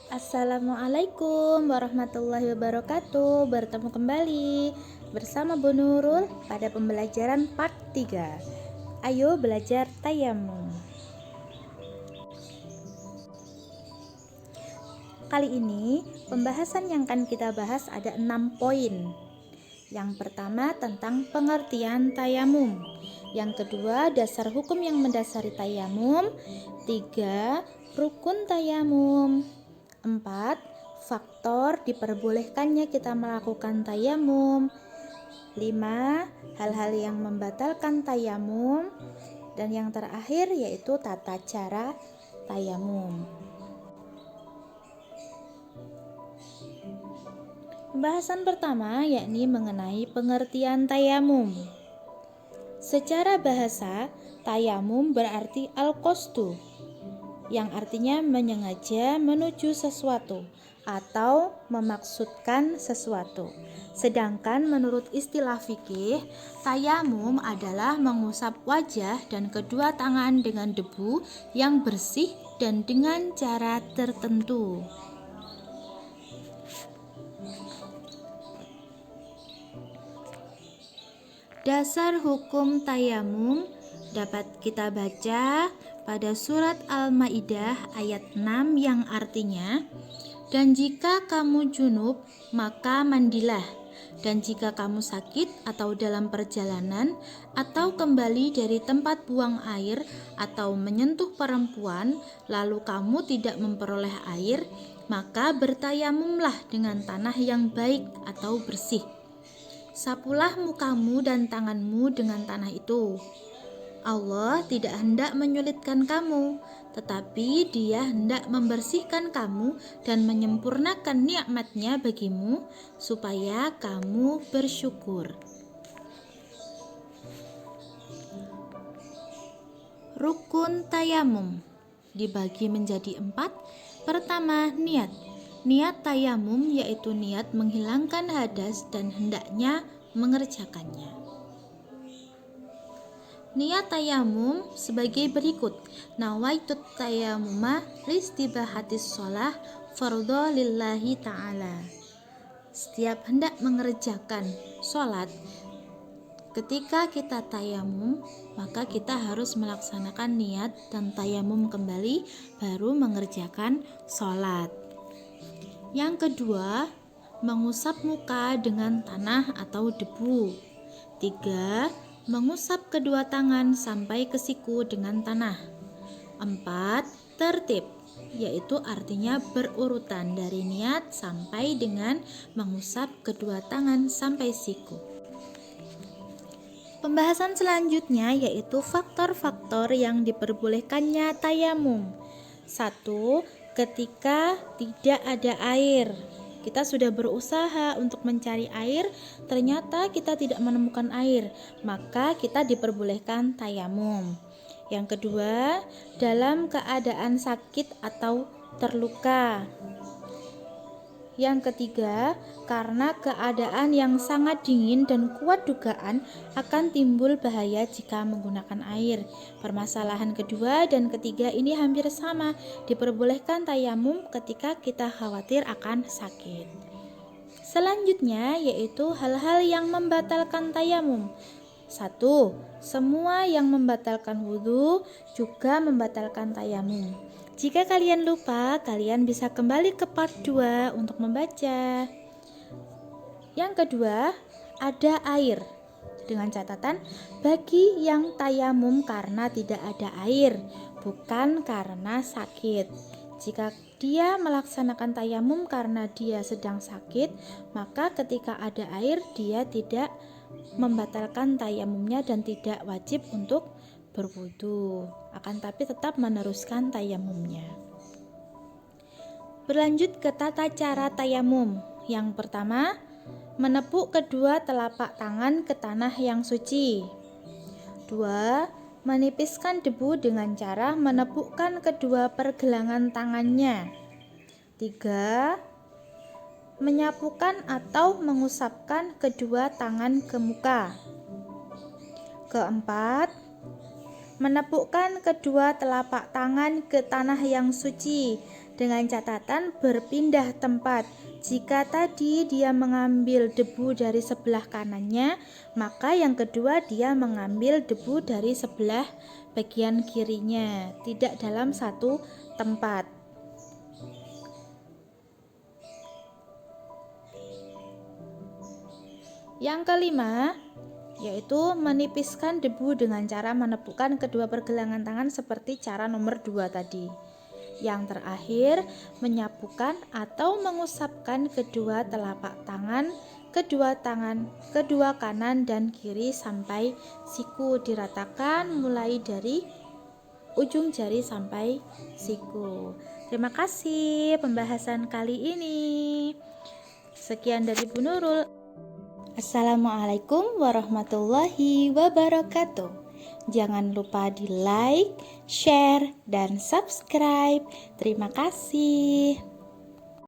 Assalamualaikum warahmatullahi wabarakatuh. Bertemu kembali bersama Bu Nurul pada pembelajaran part 3. Ayo belajar tayamum. Kali ini pembahasan yang akan kita bahas ada 6 poin. Yang pertama tentang pengertian tayamum. Yang kedua dasar hukum yang mendasari tayamum. 3. Rukun tayamum. 4. Faktor diperbolehkannya kita melakukan tayamum. 5. Hal-hal yang membatalkan tayamum. Dan yang terakhir yaitu tata cara tayamum. Pembahasan pertama yakni mengenai pengertian tayamum. Secara bahasa, tayamum berarti al-qasdu, yang artinya menyengaja menuju sesuatu atau memaksudkan sesuatu. Sedangkan menurut istilah fikih, tayamum adalah mengusap wajah dan kedua tangan dengan debu yang bersih dan dengan cara tertentu. Dasar hukum tayamum dapat kita baca pada surat Al-Maidah ayat 6 yang artinya, "Dan jika kamu junub, maka mandilah. Dan jika kamu sakit atau dalam perjalanan atau kembali dari tempat buang air atau menyentuh perempuan, lalu kamu tidak memperoleh air, maka bertayamumlah dengan tanah yang baik atau bersih. Sapulah mukamu dan tanganmu dengan tanah itu." Allah tidak hendak menyulitkan kamu, tetapi Dia hendak membersihkan kamu dan menyempurnakan nikmat-Nya bagimu supaya kamu bersyukur. Rukun tayamum dibagi menjadi 4. Pertama, niat. Niat tayamum yaitu niat menghilangkan hadas dan hendaknya mengerjakannya. Niat tayamum sebagai berikut: nawaitut tayamuma listibahatis sholah fardhu lillahi ta'ala. Setiap hendak mengerjakan sholat, ketika kita tayamum, maka kita harus melaksanakan niat dan tayamum kembali baru mengerjakan sholat. Yang kedua, mengusap muka dengan tanah atau debu. 3. Mengusap kedua tangan sampai ke siku dengan tanah. 4. Tertib, yaitu artinya berurutan dari niat sampai dengan mengusap kedua tangan sampai siku. Pembahasan selanjutnya yaitu faktor-faktor yang diperbolehkannya tayamum. 1. Ketika tidak ada air. Kita sudah berusaha untuk mencari air, ternyata kita tidak menemukan air, maka kita diperbolehkan tayamum. Yang kedua, dalam keadaan sakit atau terluka. Yang ketiga, karena keadaan yang sangat dingin dan kuat dugaan akan timbul bahaya jika menggunakan air. Permasalahan kedua dan ketiga ini hampir sama, diperbolehkan tayamum ketika kita khawatir akan sakit. Selanjutnya yaitu hal-hal yang membatalkan tayamum. 1. Semua yang membatalkan wudhu juga membatalkan tayamum. Jika kalian lupa, kalian bisa kembali ke part 2 untuk membaca. Yang kedua, ada air. Dengan catatan, bagi yang tayamum karena tidak ada air, bukan karena sakit. Jika dia melaksanakan tayamum karena dia sedang sakit, maka ketika ada air, dia tidak membatalkan tayamumnya dan tidak wajib untuk berwudu, akan tapi tetap meneruskan tayamumnya. Berlanjut ke tata cara tayamum. Yang pertama, menepuk kedua telapak tangan ke tanah yang suci. 2. Menipiskan debu dengan cara menepukkan kedua pergelangan tangannya. 3. Menyapukan atau mengusapkan kedua tangan ke muka. Keempat, menepukkan kedua telapak tangan ke tanah yang suci dengan catatan berpindah tempat. Jika tadi dia mengambil debu dari sebelah kanannya, maka yang kedua dia mengambil debu dari sebelah bagian kirinya, tidak dalam satu tempat. Yang kelima, yaitu menipiskan debu dengan cara menepukkan kedua pergelangan tangan seperti cara nomor 2 tadi. Yang terakhir, menyapukan atau mengusapkan kedua telapak tangan, kedua kanan dan kiri sampai siku, diratakan mulai dari ujung jari sampai siku. Terima kasih pembahasan kali ini. Sekian dari Bu Nurul. Assalamualaikum warahmatullahi wabarakatuh. Jangan lupa di like, share, dan subscribe. Terima kasih.